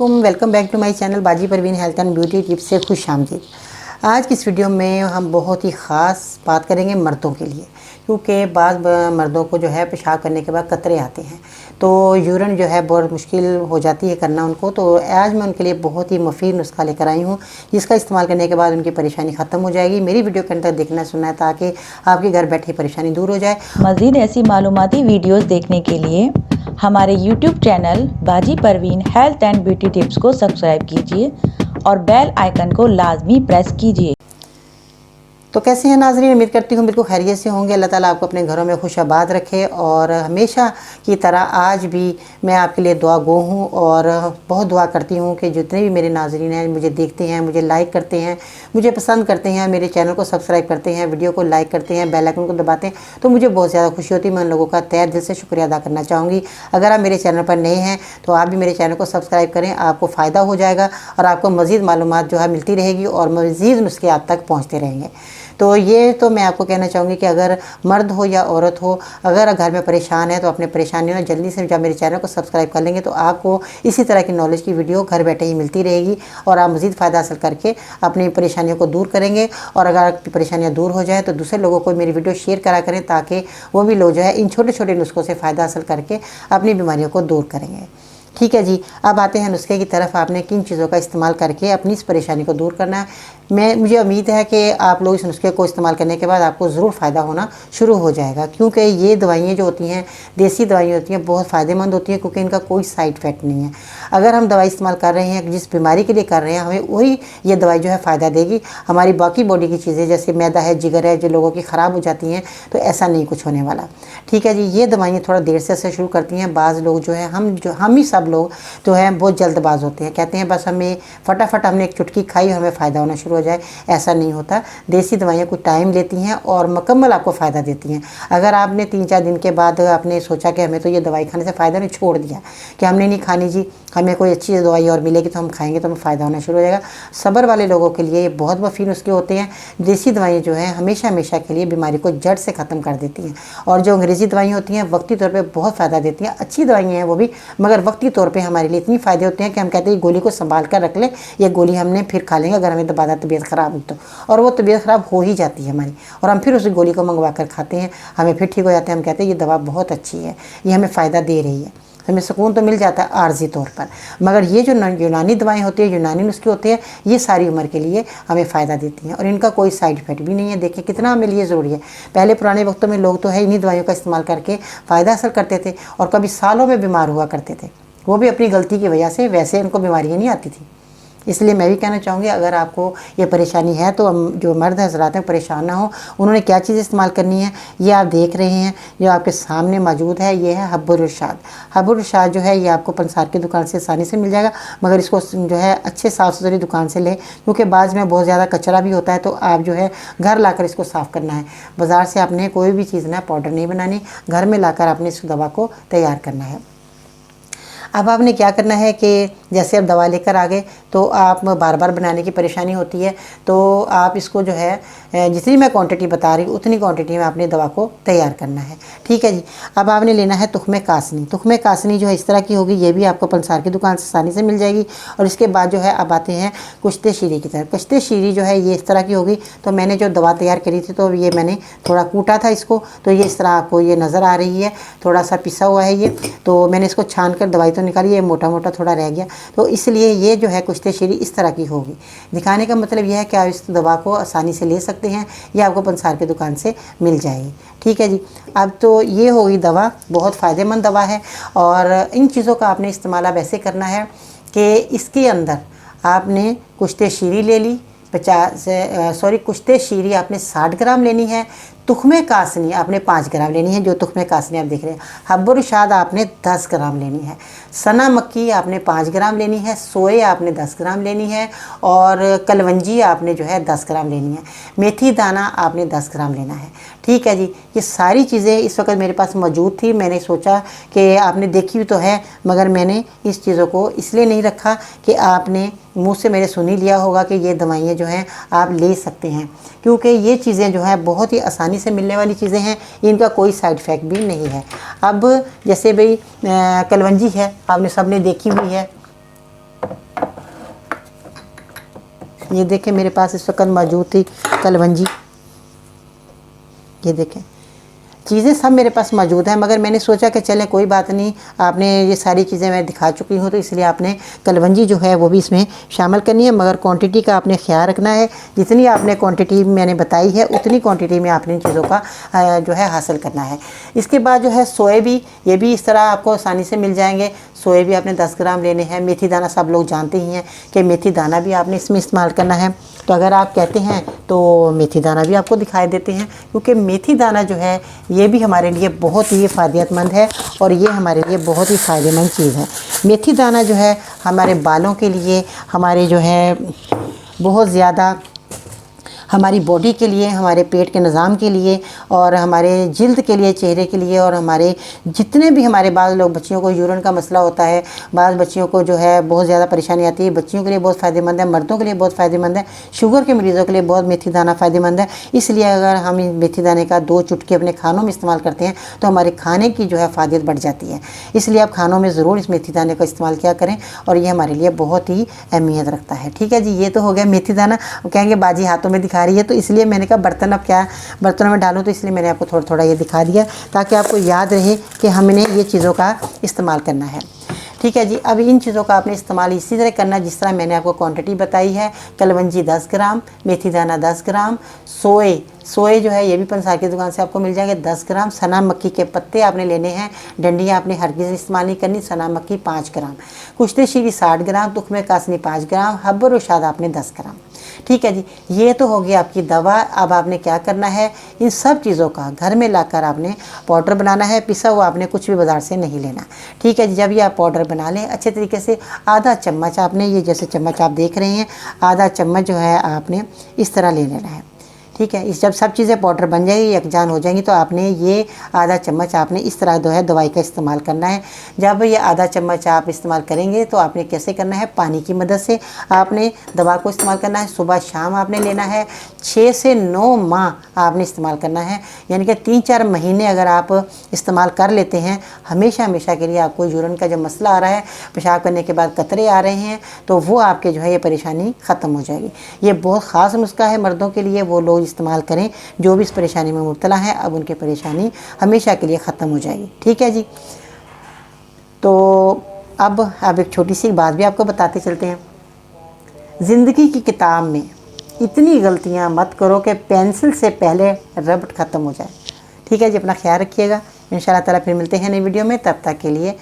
Welcome back to my channel Baji Parveen health and beauty tips से खुश आमदीद। आज की इस वीडियो में हम बहुत ही ख़ास बात करेंगे मर्दों के लिए, क्योंकि बाद मर्दों को जो है पेशाब करने के बाद कतरे आते हैं, तो यूरिन जो है बहुत मुश्किल हो जाती है करना उनको। तो आज मैं उनके लिए बहुत ही मुफीद नुस्खा लेकर आई हूँ, जिसका इस्तेमाल करने के बाद उनकी परेशानी ख़त्म हो जाएगी। मेरी वीडियो के अंत तक देखना सुनना है ताकि आपके घर बैठे परेशानी दूर हो जाए। मज़ीद ऐसी मालूमाती वीडियोस देखने के लिए हमारे YouTube channel Baji Parveen health and beauty tips को सब्सक्राइब कीजिए और बेल आइकन को लाजमी प्रेस कीजिए। तो कैसे हैं नाज़रीन, उम्मीद करती हूँ बिल्कुल खैरियत से होंगे। अल्लाह ताला आपको अपने घरों में खुश आबाद रखे। और हमेशा की तरह आज भी मैं आपके लिए दुआ गो हूँ और बहुत दुआ करती हूँ कि जितने भी मेरे नाज़रीन हैं, मुझे देखते हैं, मुझे लाइक करते हैं, मुझे पसंद करते हैं, मेरे चैनल को सब्सक्राइब करते हैं, वीडियो को लाइक करते हैं, बेल आइकन को दबाते हैं, तो मुझे बहुत ज़्यादा खुशी होती है। मैं उन लोगों का तहे दिल से शुक्रिया अदा करना चाहूँगी। अगर आप मेरे चैनल पर नए हैं तो आप भी मेरे चैनल को सब्सक्राइब करें, आपको फ़ायदा हो जाएगा और आपको मज़ीद मालूमात जो है मिलती रहेगी और मज़ीद नुस्खे आप तक पहुँचते रहेंगे। तो ये तो मैं आपको कहना चाहूँगी कि अगर मर्द हो या औरत हो, अगर घर में परेशान है तो अपने परेशानियों में जल्दी से जब मेरे चैनल को सब्सक्राइब कर लेंगे तो आपको इसी तरह की नॉलेज की वीडियो घर बैठे ही मिलती रहेगी और आप मज़ीद फ़ायदा हासिल करके अपनी परेशानियों को दूर करेंगे। और अगर आपकी परेशानियाँ दूर हो जाए तो दूसरे लोगों को मेरी वीडियो शेयर करा करें ताकि वो भी लोग जो है इन छोटे छोटे नुस्खों से फ़ायदा हासिल करके अपनी बीमारियों को दूर करेंगे। ठीक है जी, अब आते हैं नुस्खे की तरफ। आपने किन चीज़ों का इस्तेमाल करके अपनी इस परेशानी को दूर करना है। मुझे उम्मीद है कि आप लोग इस नुस्खे को इस्तेमाल करने के बाद आपको ज़रूर फ़ायदा होना शुरू हो जाएगा, क्योंकि ये दवाइयाँ जो होती हैं, देसी दवाइयाँ होती हैं, बहुत फ़ायदेमंद होती हैं, क्योंकि इनका कोई साइड इफ़ेक्ट नहीं है। अगर हम दवाई इस्तेमाल कर रहे हैं जिस बीमारी के लिए कर रहे हैं, हमें वही ये दवाई जो है फ़ायदा देगी। हमारी बाकी बॉडी की चीज़ें जैसे मैदा है, जिगर है, जो लोगों की ख़राब हो जाती हैं, तो ऐसा नहीं कुछ होने वाला। ठीक है जी, ये दवाइयाँ थोड़ा देर से शुरू करती हैं। बाज़ लोग जो है हम ही सब लोग जो है बहुत जल्दबाज होते हैं, कहते हैं बस हमें फटाफट हमने एक चुटकी खाई और हमें फ़ायदा होना शुरू हो जाए। ऐसा नहीं होता। देसी दवाइयाँ कुछ टाइम लेती हैं और मुकम्मल आपको फ़ायदा देती हैं। अगर आपने 3-4 दिन के बाद आपने सोचा कि हमें तो ये दवाई खाने से फ़ायदा नहीं, छोड़ दिया कि हमने नहीं खानी जी, हमें कोई अच्छी दवाई और मिलेगी तो हम खाएंगे तो हमें फ़ायदा होना शुरू हो जाएगा। सब्र वाले लोगों के लिए ये बहुत मुफीद नुस्खे होते हैं। देसी दवाइयाँ जो हैं हमेशा हमेशा के लिए बीमारी को जड़ से ख़त्म कर देती हैं, और जो अंग्रेज़ी दवाइयाँ होती हैं वक्ती तौर पर बहुत फ़ायदा देती हैं। अच्छी दवाइयाँ हैं वो भी, मगर वक्ती तौर पर हमारे लिए इतनी फ़ायदे होते हैं कि हम कहते हैं गोली को संभाल कर रख लें, ये गोली हमने फिर खा लेंगे अगर हमें दोबारा तबीयत ख़राब हुई तो, और वो तबीयत ख़राब हो ही जाती है हमारी, और हम फिर उस गोली को मंगवा कर खाते हैं, हमें फिर ठीक हो जाते हैं। हम कहते हैं ये दवा बहुत अच्छी है, ये हमें फ़ायदा दे रही है, हमें सुकून तो मिल जाता है आर्जी तौर पर। मगर ये जो यूनानी दवाएं होती है, यूनानी नुस्खे होते हैं, ये सारी उम्र के लिए हमें फ़ायदा देती हैं और इनका कोई साइड इफ़ेक्ट भी नहीं है। देखिए कितना हमें लिए ज़रूरी है। पहले पुराने वक्तों में लोग तो है इन्हीं दवाइयों का इस्तेमाल करके फ़ायदा हासिल करते थे और कभी सालों में बीमार हुआ करते थे, वो भी अपनी गलती की वजह से। वैसे उनको बीमारियाँ नहीं आती थी। इसलिए मैं भी कहना चाहूँगी, अगर आपको ये परेशानी है तो जो मर्द हज़रात हैं परेशान ना हो। उन्होंने क्या चीज़ इस्तेमाल करनी है ये आप देख रहे हैं, जो आपके सामने मौजूद है, ये है हब्बुर इरशाद। हब्बुर इरशाद जो है ये आपको पंसार की दुकान से आसानी से मिल जाएगा, मगर इसको जो है अच्छे साफ़ सुथरी दुकान से लें, क्योंकि बाद में बहुत ज़्यादा कचरा भी होता है। तो आप जो है घर लाकर इसको साफ़ करना है। बाज़ार से आपने कोई भी चीज़ ना पाउडर नहीं बनानी, घर में लाकर आपने इस दवा को तैयार करना है। अब आपने क्या करना है कि जैसे आप दवा लेकर आ गए तो आप बार बार बनाने की परेशानी होती है, तो आप इसको जो है जितनी मैं क्वांटिटी बता रही हूँ उतनी क्वांटिटी में आपने दवा को तैयार करना है। ठीक है जी। अब आपने लेना है तुख्मे कासनी। तुख्मे कासनी जो है इस तरह की होगी, ये भी आपको पंसार की दुकान से आसानी से मिल जाएगी। और इसके बाद जो है अब आते हैं कुश्ते शीरी की तरफ। कुश्ते शीरी जो है ये इस तरह की होगी। तो मैंने जो दवा तैयार करी थी तो ये मैंने थोड़ा कूटा था इसको, तो ये इस तरह आपको ये नज़र आ रही है, थोड़ा सा पिसा हुआ है ये। तो मैंने इसको छान कर दवाई तो निकाली, ये मोटा मोटा थोड़ा रह गया, तो इसलिए ये जो है कुश्ते शीरी इस तरह की होगी। दिखाने का मतलब यह है कि आप इस दवा को आसानी से ले सकते हैं, ये आपको पंसार की दुकान से मिल जाएगी। ठीक है जी। अब तो ये होगी दवा, बहुत फ़ायदेमंद दवा है। और इन चीज़ों का आपने इस्तेमाल अब ऐसे करना है कि इसके अंदर आपने कुश्ते शीरी ले ली, कुश्ते शीरी आपने 60 ग्राम लेनी है। तुख्मे कासनी आपने 5 ग्राम लेनी है, जो तुख्मे कासनी आप देख रहे हैं। हब्बुर इरशाद आपने 10 ग्राम लेनी है। सना मक्की आपने 5 ग्राम लेनी है। सोए आपने 10 ग्राम लेनी है। और कलवंजी आपने जो है 10 ग्राम लेनी है। मेथी दाना आपने 10 ग्राम लेना है। ठीक है जी। ये सारी चीज़ें इस वक्त मेरे पास मौजूद थी। मैंने सोचा कि आपने देखी भी तो है, मगर मैंने इस चीज़ों को इसलिए नहीं रखा कि आपने मुँह से मेरे सुन ही लिया होगा कि ये दवाइयाँ जो हैं आप ले सकते हैं, क्योंकि ये चीज़ें जो हैं बहुत ही आसानी से मिलने वाली चीज़ें हैं, इनका कोई साइड इफ़ेक्ट भी नहीं है। अब जैसे भाई कलवंजी है, आपने सबने देखी हुई है, ये देखें मेरे पास इस वक्त मौजूद थी कलवंजी, ये देखें चीज़ें सब मेरे पास मौजूद हैं, मगर मैंने सोचा कि चलें कोई बात नहीं, आपने ये सारी चीज़ें मैं दिखा चुकी हूँ, तो इसलिए आपने कलवंजी जो है वो भी इसमें शामिल करनी है, मगर क्वांटिटी का आपने ख्याल रखना है। जितनी आपने क्वांटिटी मैंने बताई है उतनी क्वांटिटी में आपने इन चीज़ों का जो है हासिल करना है। इसके बाद जो है सोए भी, ये भी इस तरह आपको आसानी से मिल जाएंगे। सोए भी आपने 10 ग्राम लेने हैं। मेथी दाना सब लोग जानते ही हैं कि मेथी दाना भी आपने इसमें इस्तेमाल करना है, तो अगर आप कहते हैं तो मेथी दाना भी आपको दिखाई देते हैं, क्योंकि मेथी दाना जो है ये भी हमारे लिए बहुत ही फ़ायदेमंद है और ये हमारे लिए बहुत ही फ़ायदेमंद चीज़ है। मेथी दाना जो है हमारे बालों के लिए, हमारे जो है बहुत ज़्यादा हमारी बॉडी के लिए, हमारे पेट के निज़ाम के लिए और हमारे जिल्द के लिए, चेहरे के लिए, और हमारे जितने भी हमारे बाल लोग, बच्चियों को यूरिन का मसला होता है, बाल बच्चियों को जो है बहुत ज़्यादा परेशानी आती है, बच्चियों के लिए बहुत फ़ायदेमंद है, मर्दों के लिए बहुत फ़ायदेमंद है, शुगर के मरीज़ों के लिए बहुत मेथी दाना फ़ायदेमंद है। इसलिए अगर हम मेथी दाने का 2 चुटकी अपने खानों में इस्तेमाल करते हैं तो हमारे खाने की जो है फ़ायदे बढ़ जाती है। इसलिए आप खानों में ज़रूर इस मेथी दाने का इस्तेमाल किया करें और ये हमारे लिए बहुत ही अहमियत रखता है। ठीक है जी, ये तो हो गया मेथी दाना। कहेंगे बाजी हाथों में दिखा रही है, तो इसलिए मैंने कहा बर्तन अब क्या बर्तनों में डालूं, तो इसलिए मैंने आपको थोड़ा थोड़ा ये दिखा दिया ताकि आपको याद रहे कि हमने ये चीज़ों का इस्तेमाल करना है। ठीक है जी, अब इन चीज़ों का आपने इस्तेमाल इसी तरह करना जिस तरह मैंने आपको क्वांटिटी बताई है। कलवंजी 10 ग्राम, मेथी दाना 10 ग्राम, सोए जो है ये भी पंसार की दुकान से आपको मिल जाएंगे 10 ग्राम, सना मक्की के पत्ते आपने लेने हैं, डंडियाँ आपने हरगिज़ इस्तेमाल नहीं करनी, सना मक्की 5 ग्राम, कुश्ते शीरी 60 ग्राम, तुख्मे कासनी 5 ग्राम, हब्बर और शाद आपने 10 ग्राम। ठीक है जी, ये तो हो गई आपकी दवा। अब आपने क्या करना है, इन सब चीज़ों का घर में लाकर आपने पाउडर बनाना है। पिसा हुआ आपने कुछ भी बाज़ार से नहीं लेना। ठीक है जी, जब ये आप पाउडर बना लें अच्छे तरीके से, आधा चम्मच आपने, ये जैसे चम्मच आप देख रहे हैं, आधा चम्मच जो है आपने इस तरह ले लेना है। ठीक है, इस जब सब चीज़ें पाउडर बन जाएगी, यकजान हो जाएंगी, तो आपने ये आधा चम्मच आपने इस तरह जो है दवाई का इस्तेमाल करना है। जब ये आधा चम्मच आप इस्तेमाल करेंगे तो आपने कैसे करना है, पानी की मदद से आपने दवा को इस्तेमाल करना है। सुबह शाम आपने लेना है, 6 से 9 माह आपने इस्तेमाल करना है, यानी कि 3-4 महीने अगर आप इस्तेमाल कर लेते हैं, हमेशा हमेशा के लिए आपको यूरिन का जो मसला आ रहा है, पेशाब करने के बाद कतरे आ रहे हैं, तो वो आपके जो है ये परेशानी ख़त्म हो जाएगी। ये बहुत ख़ास नुस्खा है मर्दों के लिए, वो लोग इस्तेमाल करें जो भी इस परेशानी में मुब्तला है, अब उनकी परेशानी हमेशा के लिए ख़त्म हो जाएगी। ठीक है जी, तो अब एक छोटी सी बात भी आपको बताते चलते हैं। ज़िंदगी की किताब में इतनी गलतियां मत करो कि पेंसिल से पहले रबड़ ख़त्म हो जाए। ठीक है जी, अपना ख्याल रखिएगा। इंशाल्लाह ताला फिर मिलते हैं नई वीडियो में, तब तक के लिए